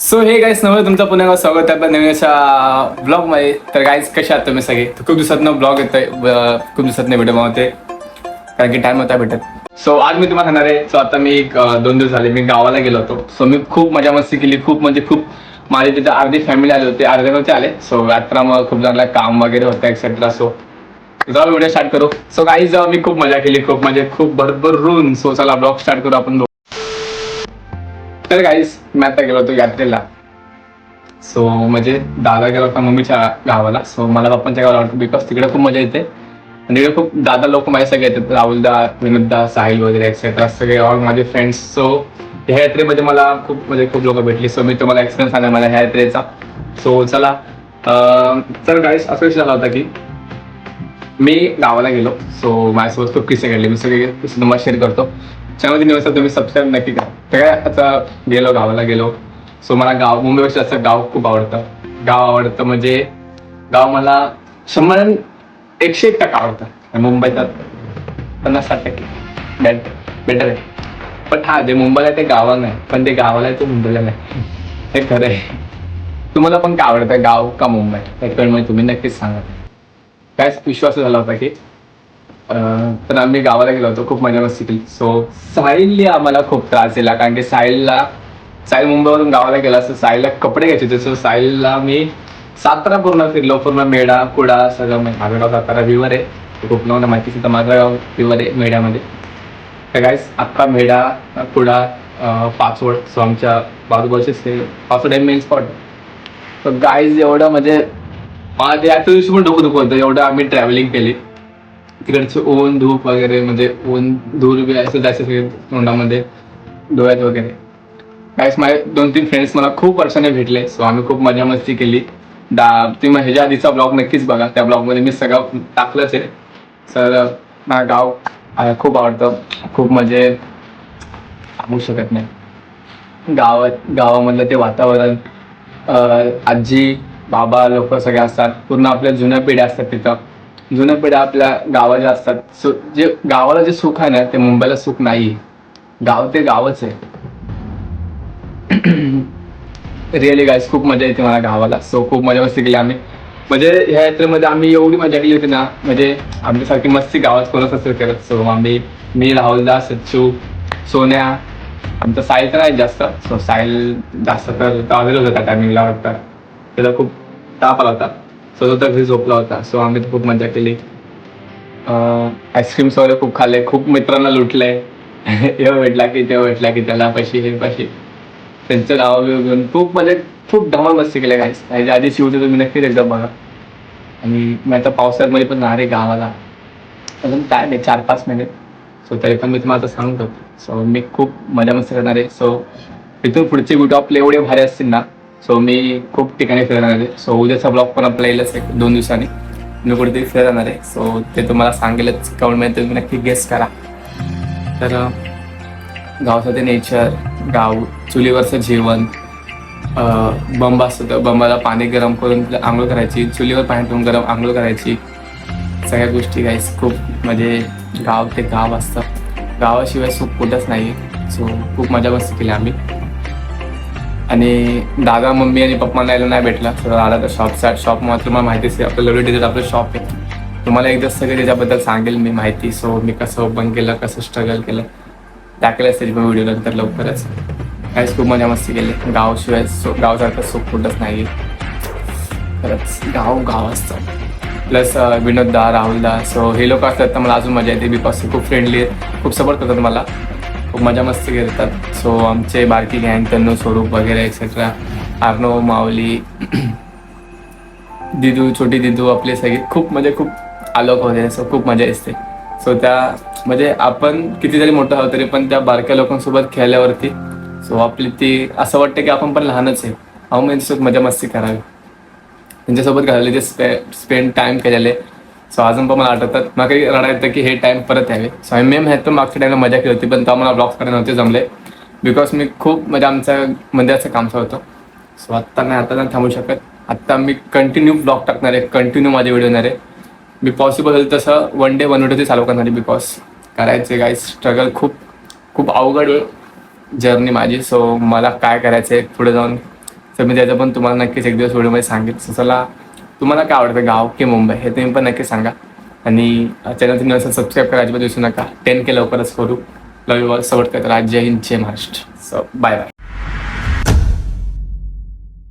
So hey guys नव्हे तुमचं पुन्हा एकदा स्वागत आहे आपल्या नवीन अशा ब्लॉगमध्ये. तर गाईस कशा आहात तुम्ही सगळे? खूप दिवसातनं ब्लॉग येतोय, खूप दिवसातनं व्हिडिओ बनवते कारण की टाइम होता भेटत. सो आज मी तुम्हाला सांगणार आहे. सो आता मी 2 दिवस झाले मी गावाला गेलो होतो. सो मी खूप मजा मस्ती केली, खूप म्हणजे खूप. माझे तिथे अर्धी फॅमिली आले होते, अर्धे नव्हते आले. सो यात्रा मग खूप जणांना काम वगैरे होतं एक्सेट्रा. सो जाऊ व्हिडिओ स्टार्ट करू. सो गाईज मी खूप मजा केली, खूप म्हणजे खूप भरभरून. सो चला ब्लॉग स्टार्ट करू आपण. तर गाईज मी आता गेलो होतो यात्रेला. सो म्हणजे दादा गेला होता मम्मीच्या गावाला. सो मला पप्पांच्या गावाला वाटतं बिकॉज तिकडे खूप मजा येते आणि तिकडे खूप दादा लोक माझे सगळे येतात. राहुलदा, विनोददा, साहिल वगैरे एक्सेट्रा सगळे ऑल माझे फ्रेंड्स. सो ह्या यात्रेमध्ये मला खूप लोक भेटली. सो मी तुम्हाला एक्सपिरियन्स सांगणार मला ह्या यात्रेचा. सो चला. तर गाईस असं विषय झाला होता की मी गावाला गेलो. सो माझ्यासोबत खूप किस्से घडले, मी सगळे किस्से तुम्हाला शेअर करतो. त्यामध्ये निवासा तुम्ही सबस्क्राईब नक्की करा. तर काय आता गावाला गेलो. सो मला मुंबईपेक्षा असं गाव खूप आवडतं. गाव आवडतं म्हणजे गाव मला 101% आवडतं. आणि मुंबईत 50-60% बेटर आहे. पण हा जे मुंबईला ते गावाला नाही, पण ते गावाला आहे ते मुंबईला नाही. हे खरं आहे. तुम्हाला पण काय आवडतं, गाव का मुंबई? हे कळमध्ये तुम्ही नक्कीच सांगा. काय विश्वास झाला होता की तर आम्ही गावाला गेलो होतो, खूप मजा मस्ती केली. सो साहिलने आम्हाला खूप त्रास दिला कारण की साहिल मुंबईवरून गावाला गेला. असं साहिलला कपडे घ्यायचे होते. सो साहिलला मी सातारा पूर्ण फिरलो, पूर्ण मेढा कुडा सगळं. माझं गाव सातारा विवर आहे, खूप नव्हतं माहिती. तर माझं गाव विवर आहे मेढ्यामध्ये. तर गाईस अख्खा मेढा कुडा पाचवड. सो आमच्या बाजूबाजूचे पाचवड आहे मेन स्पॉट. तर गाईज एवढं म्हणजे मला ते आजच्या दिवशी पण डोकं दुखवतं एवढं आम्ही ट्रॅव्हलिंग केली. तिकडचे ऊन धूप वगैरे म्हणजे ऊन धूर बी असं जायचं सगळे तोंडामध्ये डोळ्यात वगैरे. काहीच माझे 2-3 फ्रेंड्स मला खूप वर्षाने भेटले. सो आम्ही खूप मजा मस्ती केली. तुम्ही ह्याच्या आधीचा ब्लॉग नक्कीच बघा, त्या ब्लॉगमध्ये मी सगळं टाकलंच आहे. तर माझं गाव खूप आवडतं, खूप म्हणजे सांगू शकत नाही. गावामधलं ते वातावरण, आजी बाबा लोक सगळे असतात, पूर्ण आपल्या जुन्या पिढ्या असतात तिथं. जुन्या पिढ्या आपल्या गावाच्या असतात. जे गावाला जे सुख आहे ना ते मुंबईला सुख नाही. गाव ते गावच आहे. रिअली गाईस खूप मजा येते मला गावाला. सो खूप मजा मस्ती केली आम्ही. म्हणजे ह्या यात्रेमध्ये आम्ही एवढी मजा केली होती ना, म्हणजे आमच्यासारखी मस्ती गावात कोणच असेल करत. सो मी राहुलदा, सच्चू, सोन्या, आमचा साहिल तर नाही जास्त. सो साहिल जास्त तर आलेलो होता त्या टायमिंगला वाटतं. त्याला खूप ताप आला होता. सो तो तर घरी झोपला होता. सो आम्ही खूप मजा केली. आईस्क्रीम्स वगैरे खूप खाल्ले, खूप मित्रांना लुटले. हे भेटला की ते भेटला की त्याला पैसे हे पैसे त्यांचं नाव घेऊन खूप म्हणजे खूप धमाल मस्ती केली गाईस. ह्याच्या आधी शिवते तुम्ही नक्कीच एकदा बघा. आणि मी आता पावसाळ्यामध्ये पण राहणार आहे गावाला अजून काय नाही 4-5 महिने. सो तरी पण मी तुम्हाला आता सांगतो. सो मी खूप मजा मस्ती करणार आहे. सो इथून पुढचे व्हिडिओ आपले एवढे भारी असतील ना. सो मी खूप ठिकाणी फिरणार आहे. सो उद्याचा ब्लॉग पण आपला येईलच 1-2 दिवसांनी. मी कुठेतरी फिरणार आहे. सो ते तुम्हाला सांगेलच कमेंटमध्ये, तुम्ही नक्की गेस करा. तर गावाचं नेचर, गाव, चुलीवरचं जेवण, बंब असतं तर बंबाला पाणी गरम करून आंघोळ करायची, चुलीवर पाणी ठेवून गरम आंघोळ करायची. सगळ्या गोष्टी गाईस खूप म्हणजे गाव ते गाव असतं. गावाशिवाय सुख कुठंच नाही. सो खूप मजा मस्ती केली आम्ही. आणि दादा मम्मी आणि पप्पांना यायला नाही भेटला. तर दादा तर शॉप मात्र तुम्हाला माहितीच आहे, आपलं लवली डिझेल आपलं शॉप आहे. तुम्हाला एकदा सगळं त्याच्याबद्दल सांगेल मी माहिती. सो मी कसं ओपन केलं, कसं स्ट्रगल केलं, टाकलं असेल पण व्हिडिओ नंतर लवकरच. काहीच खूप मजा मस्ती केली. गावाशिवाय गावसारखं सुख कुठंच नाही. खरंच गाव असतं. प्लस विनोददा, राहुलदा, सो हे लोक असतात तर मला अजून मजा येते. बिकॉज खूप फ्रेंडली आहेत, खूप सपोर्ट करतात मला, खूप मजा मस्ती करतात. सो आमचे बारकी गँग, तन्नू, स्वरूप वगैरे एक्सेट्रा, आर्नो, माऊली, दिदू, छोटी दिदू, आपले सगळे खूप म्हणजे खूप आलोक होते. सो खूप मजा येते. सो त्या म्हणजे आपण किती जरी मोठं आहोत तरी पण त्या बारक्या लोकांसोबत खेळल्यावरती सो आपली ती असं वाटतं की आपण पण लहानच आहे. अहो मी त्यांच्यासोबत मजा मस्ती करावी, त्यांच्यासोबत घालवले जे स्पेंड टाईम केलेले. सो अजून पण मला आठवतात. मला काही रडा येतं की हे टाईम परत यावे. सो आम्ही मेम ह्यात पण मागच्या टाईमला मजा केली होती, पण तेव्हा मला ब्लॉग्स करायला नव्हते जमले. बिकॉज मी खूप म्हणजे आमच्या मंदिराचं काम चालू होतं. सो आता नाही थांबू शकत. आत्ता मी कंटिन्यू ब्लॉग टाकणार आहे, कंटिन्यू माझे व्हिडिओ येणार आहे. मी पॉसिबल होईल तसं 1 डे 1 व्हिडिओ ते चालू करणार आहे. बिकॉज करायचे गाईस स्ट्रगल खूप अवघड आहे जर्नी माझी. सो मला काय करायचं आहे पुढे जाऊन तर मी त्याचं पण तुम्हाला नक्कीच एक दिवस व्हिडिओमध्ये सांगेल. सो चला, तुम्हाला काय आवडतं, गाव की मुंबई, हे तुम्ही पण नक्की सांगा. आणि चॅनल तुम्ही असं सबस्क्राईब करा, अजिबात विसरू नका. 10K लवकरच करू. लव यू ऑल, सपोर्ट करत राहा. जय हिंद, जय महाराष्ट्र. So bye bye.